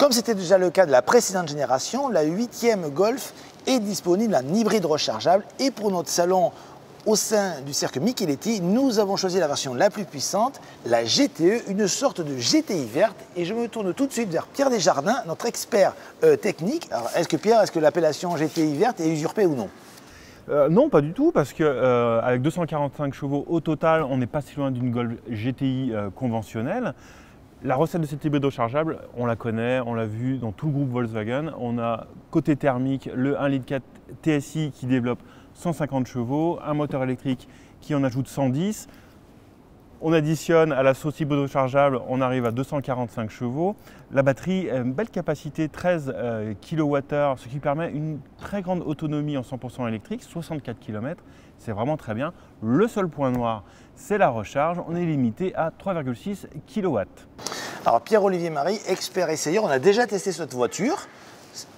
Comme c'était déjà le cas de la précédente génération, la 8e Golf est disponible en hybride rechargeable. Et pour notre salon au sein du cercle Micheletti, nous avons choisi la version la plus puissante, la GTE, une sorte de GTI verte. Et je me tourne tout de suite vers Pierre Desjardins, notre expert technique. Alors, est-ce que l'appellation GTI verte est usurpée ou non? Non, pas du tout, parce qu'avec 245 chevaux au total, on n'est pas si loin d'une Golf GTI conventionnelle. La recette de cet hybride rechargeable, on la connaît, on l'a vu dans tout le groupe Volkswagen. On a côté thermique le 1,4 litre TSI qui développe 150 chevaux, un moteur électrique qui en ajoute 110. On additionne à la sauce hybride rechargeable, on arrive à 245 chevaux. La batterie a une belle capacité, 13 kWh, ce qui permet une très grande autonomie en 100% électrique, 64 km. C'est vraiment très bien. Le seul point noir, c'est la recharge. On est limité à 3,6 kW. Alors Pierre-Olivier Marie, expert essayeur, on a déjà testé cette voiture.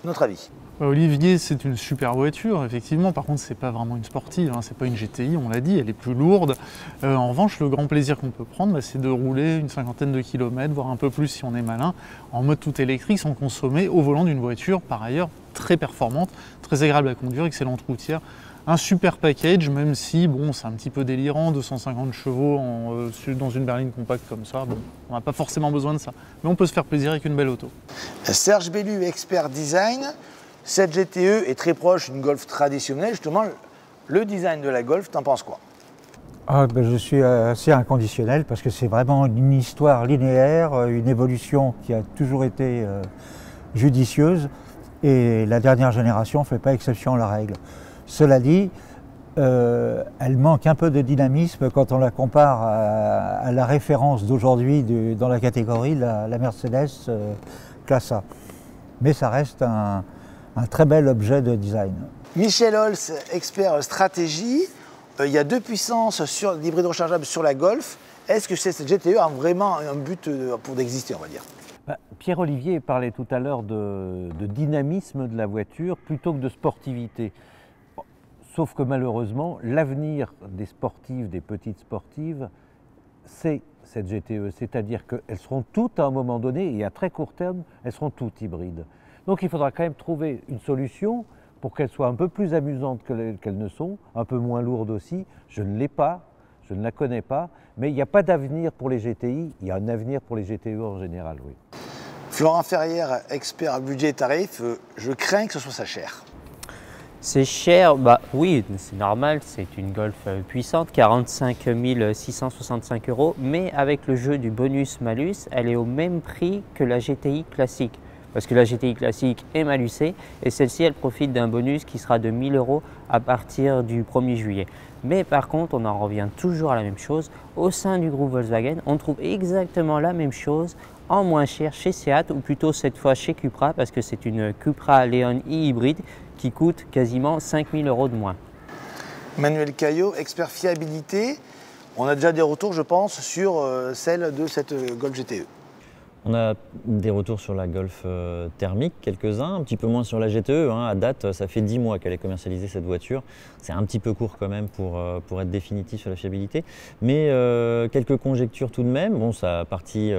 Notre avis? Olivier, c'est une super voiture, effectivement. Par contre, c'est pas vraiment une sportive, hein. C'est pas une GTI, on l'a dit, elle est plus lourde. En revanche, le grand plaisir qu'on peut prendre, c'est de rouler une cinquantaine de kilomètres, voire un peu plus si on est malin, en mode tout électrique, sans consommer, au volant d'une voiture, par ailleurs, très performante, très agréable à conduire, excellente routière. Un super package, même si bon, c'est un petit peu délirant, 250 chevaux dans une berline compacte comme ça. Bon, on n'a pas forcément besoin de ça, mais on peut se faire plaisir avec une belle auto. Serge Bellu, expert design. Cette GTE est très proche d'une Golf traditionnelle. Justement, le design de la Golf, t'en penses quoi? Je suis assez inconditionnel parce que c'est vraiment une histoire linéaire, une évolution qui a toujours été judicieuse et la dernière génération ne fait pas exception à la règle. Cela dit, elle manque un peu de dynamisme quand on la compare à la référence d'aujourd'hui dans la catégorie, la Mercedes Classe A. Mais ça reste un très bel objet de design. Michel Holz, expert stratégie. Il y a deux puissances sur l'hybride rechargeable sur la Golf. Est-ce que cette GTE a vraiment un but pour d'exister, on va dire? Pierre-Olivier parlait tout à l'heure de dynamisme de la voiture plutôt que de sportivité. Sauf que malheureusement, l'avenir des sportives, des petites sportives, c'est cette GTE. C'est-à-dire qu'elles seront toutes à un moment donné, et à très court terme, elles seront toutes hybrides. Donc il faudra quand même trouver une solution pour qu'elles soient un peu plus amusantes qu'elles ne sont, un peu moins lourdes aussi. Je ne l'ai pas, je ne la connais pas, mais il n'y a pas d'avenir pour les GTI, il y a un avenir pour les GTE en général, oui. Florent Ferrière, expert budget et tarif, je crains que ce soit ça cher. C'est cher, bah oui, c'est normal, c'est une Golf puissante, 45 665 €, mais avec le jeu du bonus-malus, elle est au même prix que la GTI classique. Parce que la GTI classique est malusée et celle-ci, elle profite d'un bonus qui sera de 1 000 € à partir du 1er juillet. Mais par contre, on en revient toujours à la même chose. Au sein du groupe Volkswagen, on trouve exactement la même chose en moins cher chez Seat ou plutôt cette fois chez Cupra parce que c'est une Cupra Leon e-hybride qui coûte quasiment 5 000 € de moins. Manuel Caillot, expert fiabilité. On a déjà des retours, je pense, sur celle de cette Golf GTE. On a des retours sur la Golf thermique, quelques-uns, un petit peu moins sur la GTE. À date, ça fait 10 mois qu'elle est commercialisée cette voiture. C'est un petit peu court quand même pour être définitif sur la fiabilité. Mais quelques conjectures tout de même. Bon, sa partie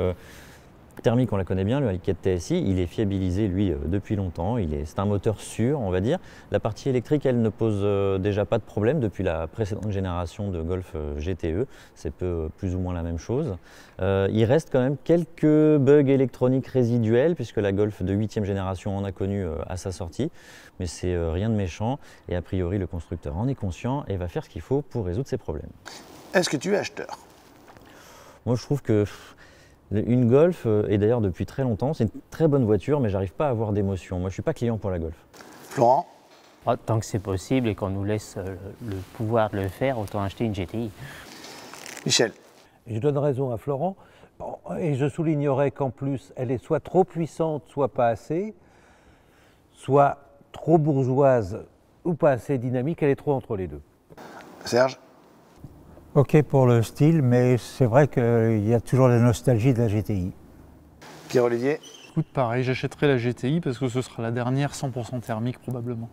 thermique, on la connaît bien, le 1,4 TSI, il est fiabilisé lui depuis longtemps, c'est un moteur sûr on va dire. La partie électrique elle ne pose déjà pas de problème depuis la précédente génération de Golf GTE, c'est plus ou moins la même chose. Il reste quand même quelques bugs électroniques résiduels puisque la Golf de 8e génération en a connu à sa sortie, mais c'est rien de méchant et a priori le constructeur en est conscient et va faire ce qu'il faut pour résoudre ces problèmes. Est-ce que tu es acheteur? Moi je trouve que une Golf, et d'ailleurs depuis très longtemps, c'est une très bonne voiture, mais j'arrive pas à avoir d'émotion. Moi, je suis pas client pour la Golf. Florent? Tant que c'est possible et qu'on nous laisse le pouvoir de le faire, autant acheter une GTI. Michel? Je donne raison à Florent, et je soulignerai qu'en plus, elle est soit trop puissante, soit pas assez, soit trop bourgeoise ou pas assez dynamique, elle est trop entre les deux. Serge? Ok pour le style, mais c'est vrai qu'il y a toujours la nostalgie de la GTI. Pierre-Olivier? Écoute, pareil, j'achèterai la GTI parce que ce sera la dernière 100% thermique probablement.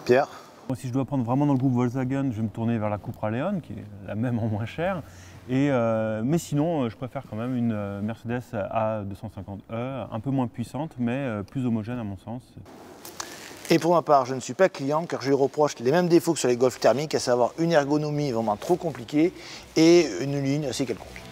Pierre? Moi, si je dois prendre vraiment dans le groupe Volkswagen, je vais me tourner vers la Cupra Leon, qui est la même en moins cher. Mais sinon, je préfère quand même une Mercedes A250e, un peu moins puissante, mais plus homogène à mon sens. Et pour ma part, je ne suis pas client car je lui reproche les mêmes défauts que sur les Golf thermiques, à savoir une ergonomie vraiment trop compliquée et une ligne assez quelconque.